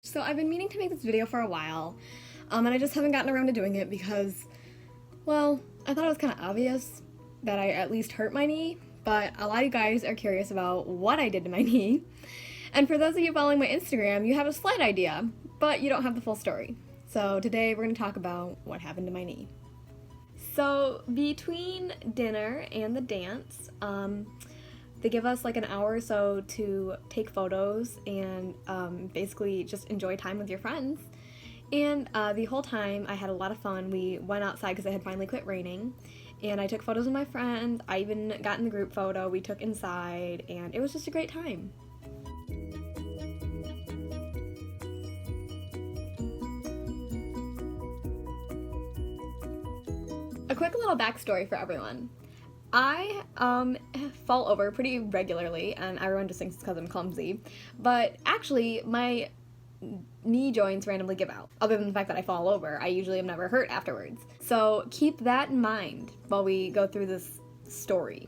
So I've been meaning to make this video for a while, and I just haven't gotten around to doing it because, well, I thought it was kind of obvious that I at least hurt my knee, but a lot of you guys are curious about what I did to my knee. And for those of you following my Instagram, you have a slight idea, but you don't have the full story. So today we're going to talk about what happened to my knee. So between dinner and the dance, they give us like an hour or so to take photos and basically just enjoy time with your friends. And the whole time I had a lot of fun. We went outside because it had finally quit raining, and I took photos with my friends. I even got in the group photo we took inside, and it was just a great time. A quick little backstory for everyone. I fall over pretty regularly, and everyone just thinks it's because I'm clumsy, but actually my knee joints randomly give out. Other than the fact that I fall over, I usually am never hurt afterwards. So keep that in mind while we go through this story.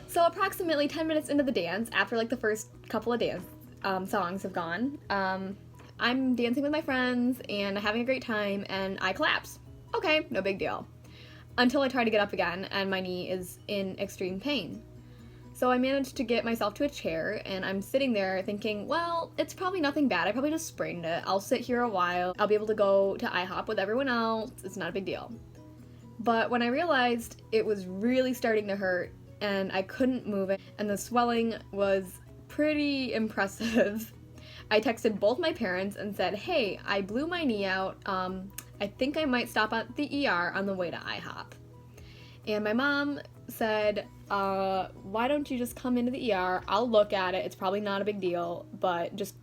So approximately 10 minutes into the dance, after like the first couple of dance songs have gone, I'm dancing with my friends and having a great time, and I collapse. Okay, no big deal. Until I try to get up again and my knee is in extreme pain. So I managed to get myself to a chair, and I'm sitting there thinking, well, it's probably nothing bad. I probably just sprained it. I'll sit here a while. I'll be able to go to IHOP with everyone else. It's not a big deal. But when I realized it was really starting to hurt and I couldn't move it, and the swelling was pretty impressive, I texted both my parents and said, hey, I blew my knee out. I think I might stop at the ER on the way to IHOP. And my mom said, why don't you just come into the ER? I'll look at it. It's probably not a big deal, but just,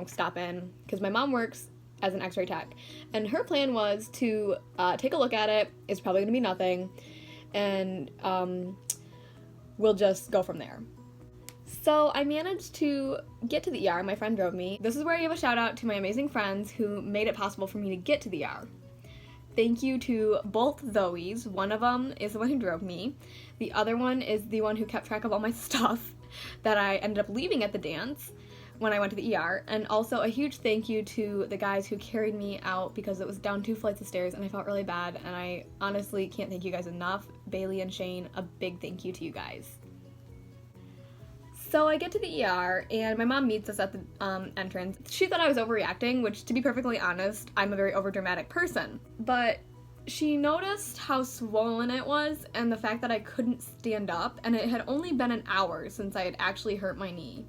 stop in. Because my mom works as an x-ray tech. And her plan was to take a look at it. It's probably going to be nothing. And we'll just go from there. So I managed to get to the ER. My friend drove me. This is where I give a shout out to my amazing friends who made it possible for me to get to the ER. Thank you to both Zoes. One of them is the one who drove me. The other one is the one who kept track of all my stuff that I ended up leaving at the dance when I went to the ER. And also a huge thank you to the guys who carried me out because it was down 2 flights of stairs and I felt really bad. And I honestly can't thank you guys enough. Bailey and Shane, a big thank you to you guys. So I get to the ER, and my mom meets us at the entrance. She thought I was overreacting, which, to be perfectly honest, I'm a very overdramatic person. But she noticed how swollen it was and the fact that I couldn't stand up, and it had only been an hour since I had actually hurt my knee.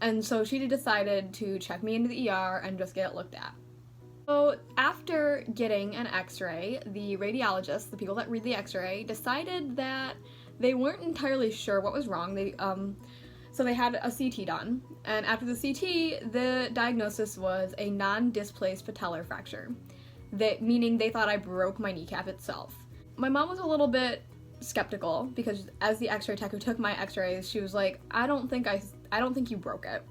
And so she decided to check me into the ER and just get it looked at. So after getting an x-ray, the radiologists, the people that read the x-ray, decided that they weren't entirely sure what was wrong. So they had a CT done, and after the CT, the diagnosis was a non-displaced patellar fracture, meaning they thought I broke my kneecap itself. My mom was a little bit skeptical because as the x-ray tech who took my x-rays, she was like, I don't think you broke it.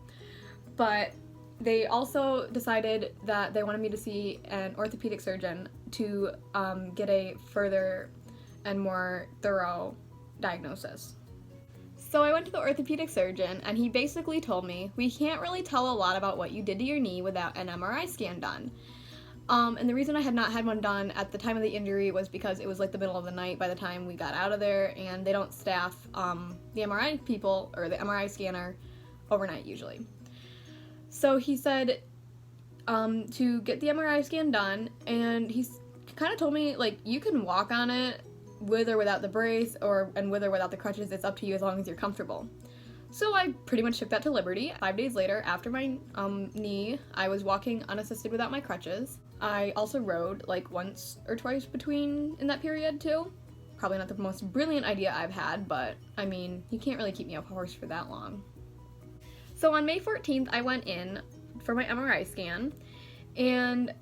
But they also decided that they wanted me to see an orthopedic surgeon to get a further and more thorough diagnosis. So I went to the orthopedic surgeon, and he basically told me, we can't really tell a lot about what you did to your knee without an MRI scan done. And the reason I had not had one done at the time of the injury was because it was like the middle of the night by the time we got out of there, and they don't staff the MRI people, or the MRI scanner, overnight usually. So he said to get the MRI scan done, and he kind of told me, like, you can walk on it with or without the brace, and with or without the crutches. It's up to you as long as you're comfortable. So I pretty much took that to Liberty. 5 days later, after my knee, I was walking unassisted without my crutches. I also rode like once or twice in that period too. Probably not the most brilliant idea I've had, but I mean, you can't really keep me off a horse for that long. So on May 14th, I went in for my MRI scan, and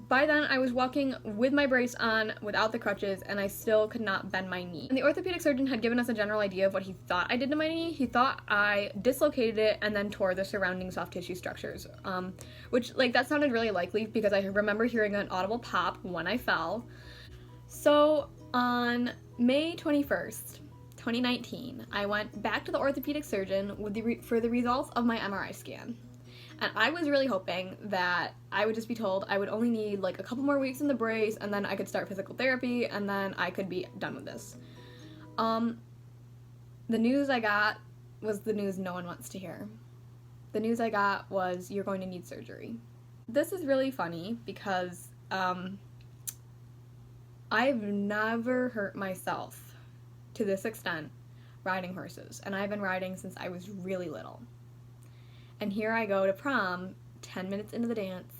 by then, I was walking with my brace on without the crutches, and I still could not bend my knee. And the orthopedic surgeon had given us a general idea of what he thought I did to my knee. He thought I dislocated it and then tore the surrounding soft tissue structures, which, that sounded really likely because I remember hearing an audible pop when I fell. So on May 21st, 2019, I went back to the orthopedic surgeon for the results of my MRI scan. And I was really hoping that I would just be told I would only need like a couple more weeks in the brace and then I could start physical therapy and then I could be done with this. The news I got was the news no one wants to hear. The news I got was, you're going to need surgery. This is really funny because I've never hurt myself to this extent riding horses, and I've been riding since I was really little. And here I go to prom 10 minutes into the dance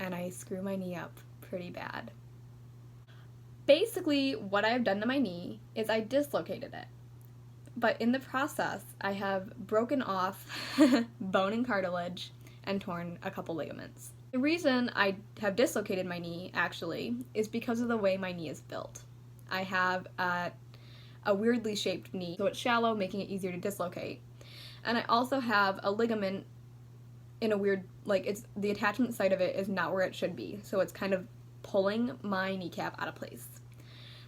and I screw my knee up pretty bad. Basically, what I've done to my knee is I dislocated it. But in the process, I have broken off bone and cartilage and torn a couple ligaments. The reason I have dislocated my knee, actually, is because of the way my knee is built. I have a weirdly shaped knee, so it's shallow, making it easier to dislocate. And I also have a ligament in a weird, the attachment site of it is not where it should be, so it's kind of pulling my kneecap out of place.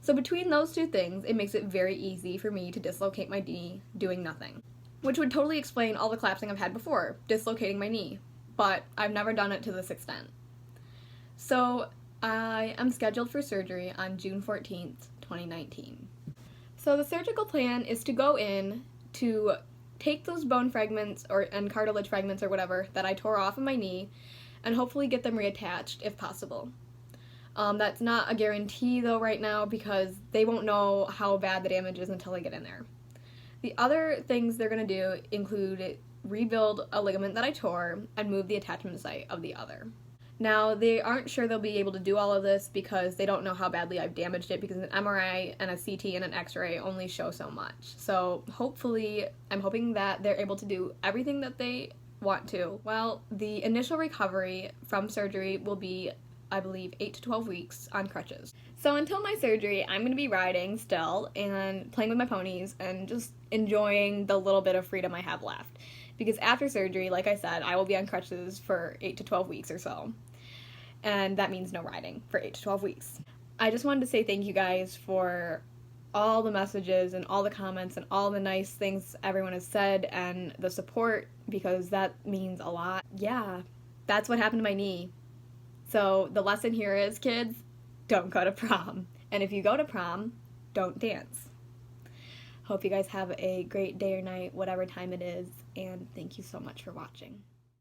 So between those two things, it makes it very easy for me to dislocate my knee doing nothing. Which would totally explain all the collapsing I've had before, dislocating my knee. But I've never done it to this extent. So I am scheduled for surgery on June 14th, 2019. So the surgical plan is to go in to take those bone fragments and cartilage fragments or whatever that I tore off of my knee and hopefully get them reattached if possible. That's not a guarantee though right now because they won't know how bad the damage is until they get in there. The other things they're going to do include rebuild a ligament that I tore and move the attachment site of the other. Now, they aren't sure they'll be able to do all of this because they don't know how badly I've damaged it because an MRI and a CT and an X-ray only show so much. So hopefully, I'm hoping that they're able to do everything that they want to. Well, the initial recovery from surgery will be, I believe, 8 to 12 weeks on crutches. So until my surgery, I'm going to be riding still and playing with my ponies and just enjoying the little bit of freedom I have left. Because after surgery, like I said, I will be on crutches for 8 to 12 weeks or so. And that means no riding for 8 to 12 weeks. I just wanted to say thank you guys for all the messages and all the comments and all the nice things everyone has said and the support because that means a lot. Yeah, that's what happened to my knee. So the lesson here is, kids, don't go to prom. And if you go to prom, don't dance. Hope you guys have a great day or night, whatever time it is, and thank you so much for watching.